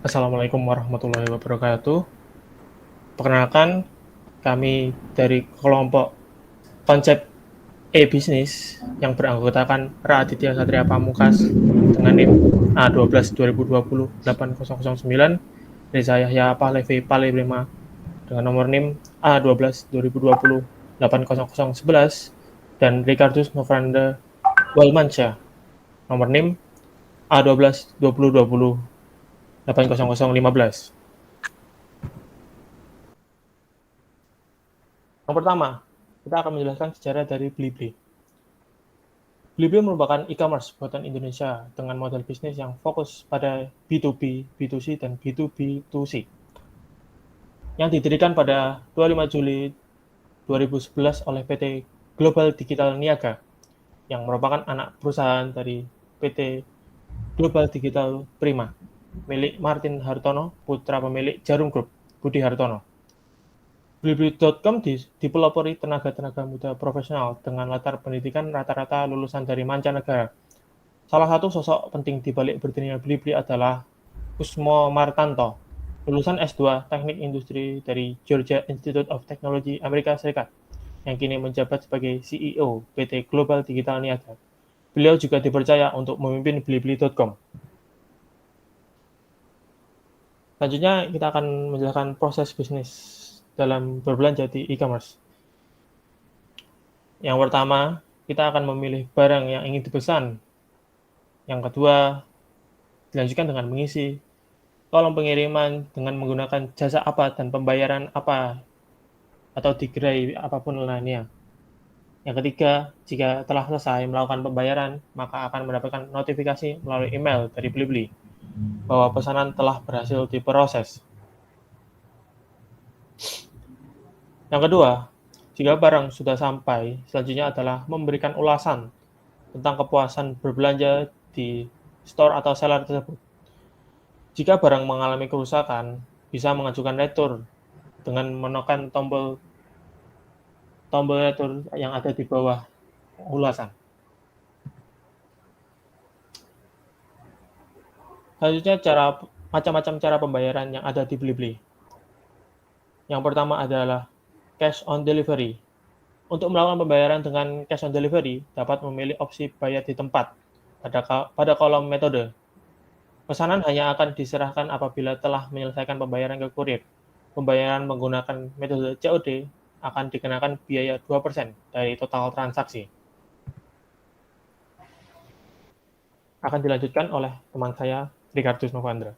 Assalamualaikum warahmatullahi wabarakatuh. Perkenalkan, kami dari kelompok konsep e-bisnis yang beranggotakan Raditya Satria Pamungkas dengan NIM A12 2020 8009, Reza Yahya Pahlevi Palebrima dengan nomor NIM A12 2020 80011, dan Ricardus Novanda Walmansyah nomor NIM A12 2020 80015. Yang pertama, kita akan menjelaskan sejarah dari Blibli. Blibli merupakan e-commerce buatan Indonesia dengan model bisnis yang fokus pada B2B, B2C, dan B2B2C. Yang didirikan pada 25 Juli 2011 oleh PT Global Digital Niaga, yang merupakan anak perusahaan dari PT Global Digital Prima, milik Martin Hartono, putra pemilik Jarum Group, Budi Hartono. Blibli.com dipelopori tenaga-tenaga muda profesional dengan latar pendidikan rata-rata lulusan dari mancanegara. Salah satu sosok penting di balik berdirinya Blibli adalah Kusmo Martanto, lulusan S2 Teknik Industri dari Georgia Institute of Technology Amerika Serikat, yang kini menjabat sebagai CEO PT Global Digital Niaga. Beliau juga dipercaya untuk memimpin Blibli.com. Selanjutnya, kita akan menjelaskan proses bisnis dalam berbelanja di e-commerce. Yang pertama, kita akan memilih barang yang ingin dipesan. Yang kedua, dilanjutkan dengan mengisi kolom pengiriman dengan menggunakan jasa apa dan pembayaran apa atau digerai apapun lainnya. Yang ketiga, jika telah selesai melakukan pembayaran, maka akan mendapatkan notifikasi melalui email dari Blibli bahwa pesanan telah berhasil diproses. Yang kedua, jika barang sudah sampai, selanjutnya adalah memberikan ulasan tentang kepuasan berbelanja di store atau seller tersebut. Jika barang mengalami kerusakan, bisa mengajukan retur dengan menekan tombol retur yang ada di bawah ulasan. Selanjutnya, macam-macam cara pembayaran yang ada di Blibli. Yang pertama adalah cash on delivery. Untuk melakukan pembayaran dengan cash on delivery, dapat memilih opsi bayar di tempat pada kolom metode. Pesanan hanya akan diserahkan apabila telah menyelesaikan pembayaran ke kurir. Pembayaran menggunakan metode COD akan dikenakan biaya 2% dari total transaksi. Akan dilanjutkan oleh teman saya, Ricardus Novandra.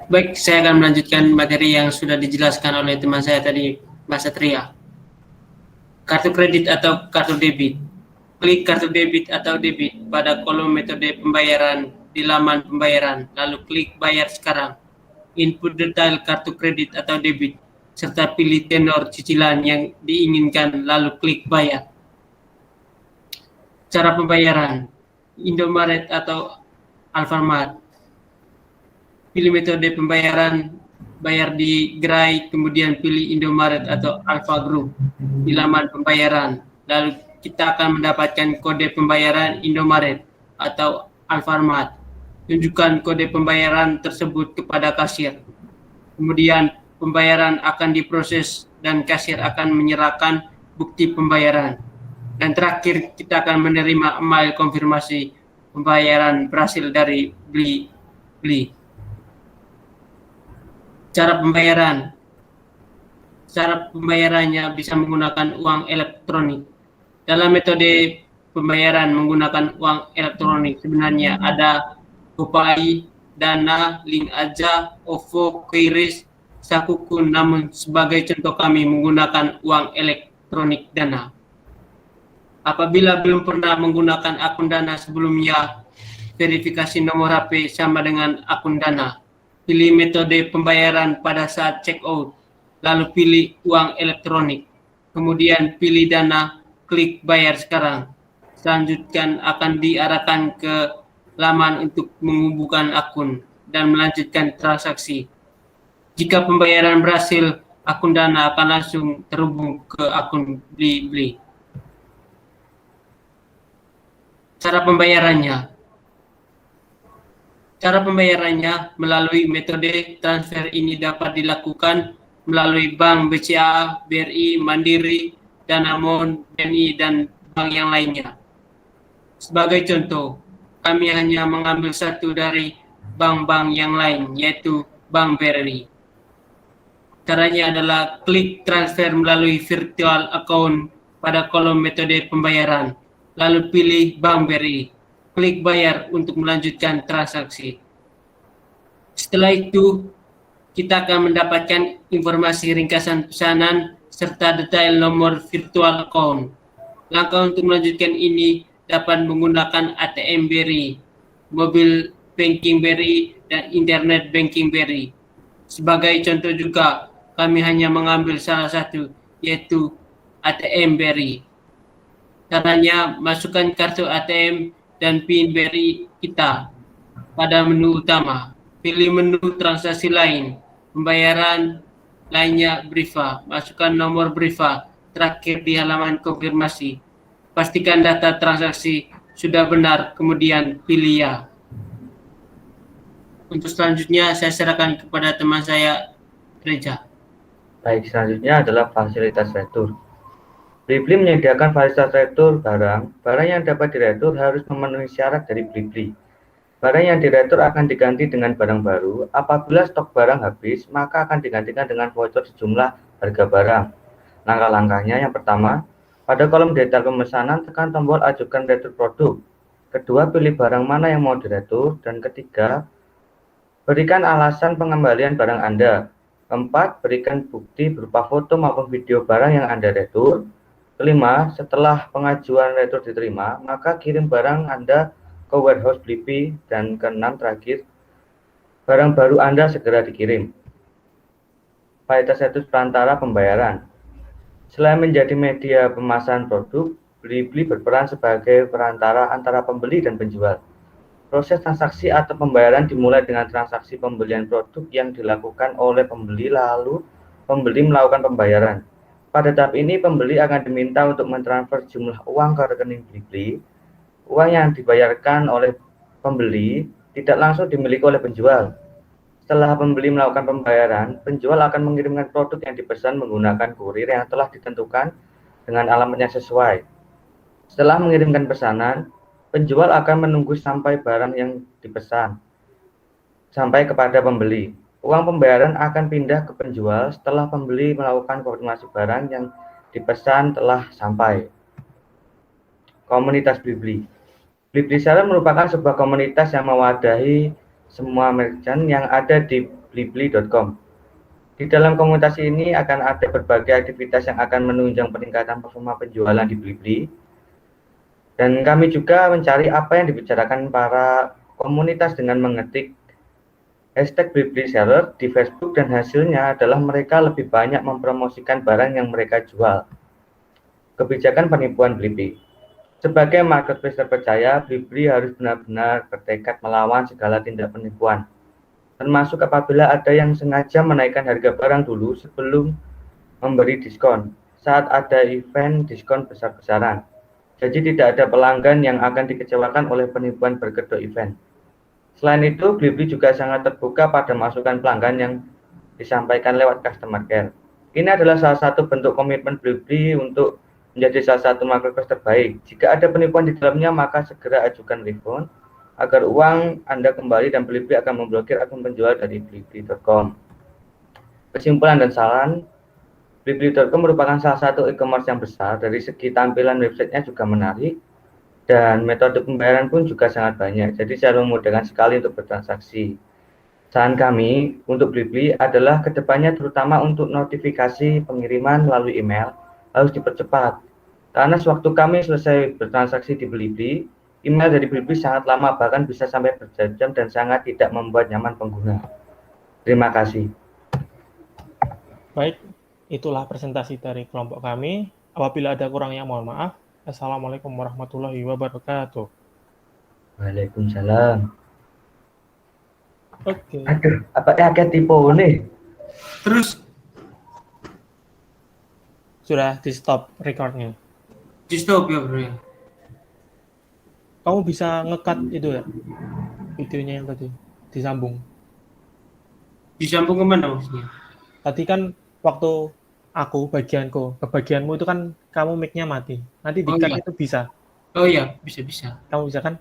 Baik, saya akan melanjutkan materi yang sudah dijelaskan oleh teman saya tadi, Mas Satria. Kartu kredit atau kartu debit. Klik kartu debit atau debit pada kolom metode pembayaran di laman pembayaran, lalu klik bayar sekarang. Input detail kartu kredit atau debit, serta pilih tenor cicilan yang diinginkan, lalu klik bayar. Cara pembayaran, Indomaret atau Alfamart. Pilih metode pembayaran, bayar di gerai, kemudian pilih Indomaret atau Alfa Group di laman pembayaran. Lalu kita akan mendapatkan kode pembayaran Indomaret atau Alfamart. Tunjukkan kode pembayaran tersebut kepada kasir. Kemudian pembayaran akan diproses dan kasir akan menyerahkan bukti pembayaran. Dan terakhir kita akan menerima email konfirmasi pembayaran berhasil dari Blibli. Cara pembayarannya bisa menggunakan uang elektronik. Dalam metode pembayaran menggunakan uang elektronik sebenarnya ada GoPay, Dana, Link Aja, OVO, QRIS, Sakukun. Namun sebagai contoh kami menggunakan uang elektronik Dana. Apabila belum pernah menggunakan akun Dana sebelumnya, verifikasi nomor HP sama dengan akun Dana. Pilih metode pembayaran pada saat check out, lalu pilih uang elektronik. Kemudian pilih Dana, klik bayar sekarang. Selanjutnya akan diarahkan ke laman untuk menghubungkan akun dan melanjutkan transaksi. Jika pembayaran berhasil, akun Dana akan langsung terhubung ke akun Blibli. Cara pembayarannya. Cara pembayarannya melalui metode transfer ini dapat dilakukan melalui bank BCA, BRI, Mandiri, Danamon, BNI, dan bank yang lainnya. Sebagai contoh, kami hanya mengambil satu dari bank-bank yang lain, yaitu Bank BRI. Caranya adalah klik transfer melalui virtual account pada kolom metode pembayaran, lalu pilih Bank BRI. Klik bayar untuk melanjutkan transaksi. Setelah itu, kita akan mendapatkan informasi ringkasan pesanan serta detail nomor virtual account. Langkah untuk melanjutkan ini dapat menggunakan ATM BRI, mobil banking BRI, dan internet banking BRI. Sebagai contoh juga, kami hanya mengambil salah satu, yaitu ATM BRI. Caranya, masukkan kartu ATM dan PIN BRI kita pada menu utama. Pilih menu transaksi lain, pembayaran lainnya Briva. Masukkan nomor Briva terakhir di halaman konfirmasi. Pastikan data transaksi sudah benar, kemudian pilih ya. Untuk selanjutnya saya serahkan kepada teman saya, Reza. Baik, selanjutnya adalah fasilitas retur. Blibli menyediakan fasilitas retur barang. Barang yang dapat diretur harus memenuhi syarat dari Blibli. Barang yang diretur akan diganti dengan barang baru. Apabila stok barang habis, maka akan digantikan dengan voucher sejumlah harga barang. Langkah-langkahnya yang pertama, pada kolom detail pemesanan tekan tombol ajukan retur produk. Kedua, pilih barang mana yang mau diretur. Dan ketiga, berikan alasan pengembalian barang Anda. Keempat, berikan bukti berupa foto maupun video barang yang Anda retur. Kelima, setelah pengajuan retur diterima, maka kirim barang Anda ke warehouse Blibli. Dan keenam, terakhir, barang baru Anda segera dikirim. Fasilitas retur perantara pembayaran. Selain menjadi media pemasaran produk, Blibli berperan sebagai perantara antara pembeli dan penjual. Proses transaksi atau pembayaran dimulai dengan transaksi pembelian produk yang dilakukan oleh pembeli, lalu pembeli melakukan pembayaran. Pada tahap ini, pembeli akan diminta untuk mentransfer jumlah uang ke rekening Blibli. Uang yang dibayarkan oleh pembeli tidak langsung dimiliki oleh penjual. Setelah pembeli melakukan pembayaran, penjual akan mengirimkan produk yang dipesan menggunakan kurir yang telah ditentukan dengan alamat yang sesuai. Setelah mengirimkan pesanan, penjual akan menunggu sampai barang yang dipesan sampai kepada pembeli. Uang pembayaran akan pindah ke penjual setelah pembeli melakukan konfirmasi barang yang dipesan telah sampai. Komunitas Blibli. Blibli Seller merupakan sebuah komunitas yang mewadahi semua merchant yang ada di blibli.com. Di dalam komunitas ini akan ada berbagai aktivitas yang akan menunjang peningkatan performa penjualan di Blibli. Dan kami juga mencari apa yang dibicarakan para komunitas dengan mengetik hashtag Blibli Seller di Facebook, dan hasilnya adalah mereka lebih banyak mempromosikan barang yang mereka jual. Kebijakan penipuan Blibli. Sebagai marketplace terpercaya, Blibli harus benar-benar bertekad melawan segala tindak penipuan, termasuk apabila ada yang sengaja menaikkan harga barang dulu sebelum memberi diskon saat ada event diskon besar-besaran. Jadi tidak ada pelanggan yang akan dikecewakan oleh penipuan berkedok event. Selain itu, Blibli juga sangat terbuka pada masukan pelanggan yang disampaikan lewat customer care. Ini adalah salah satu bentuk komitmen Blibli untuk menjadi salah satu marketplace terbaik. Jika ada penipuan di dalamnya, maka segera ajukan refund agar uang Anda kembali, dan Blibli akan memblokir akun penjual dari blibli.com. Kesimpulan dan saran, Blibli.com merupakan salah satu e-commerce yang besar. Dari segi tampilan websitenya juga menarik, dan metode pembayaran pun juga sangat banyak. Jadi sangat memudahkan sekali untuk bertransaksi. Saran kami untuk Blibli adalah kedepannya, terutama untuk notifikasi pengiriman melalui email, harus dipercepat. Karena sewaktu kami selesai bertransaksi di Blibli, email dari Blibli sangat lama, bahkan bisa sampai berjam-jam dan sangat tidak membuat nyaman pengguna. Terima kasih. Baik, itulah presentasi dari kelompok kami. Apabila ada kurangnya, mohon maaf. Assalamualaikum warahmatullahi wabarakatuh. Waalaikumsalam. Oke. Aduh, apa kayak tipe nih? Terus Sudah di stop recordnya. di stop ya bro ya. Kamu bisa nge-cut itu ya? Videonya yang tadi. disambung. Disambung kemana maksudnya? Tadi kan waktu aku ke bagianmu itu kan kamu mic-nya mati. Nanti Oh di-cut iya. itu bisa. Oh iya, bisa. Kamu bisa kan?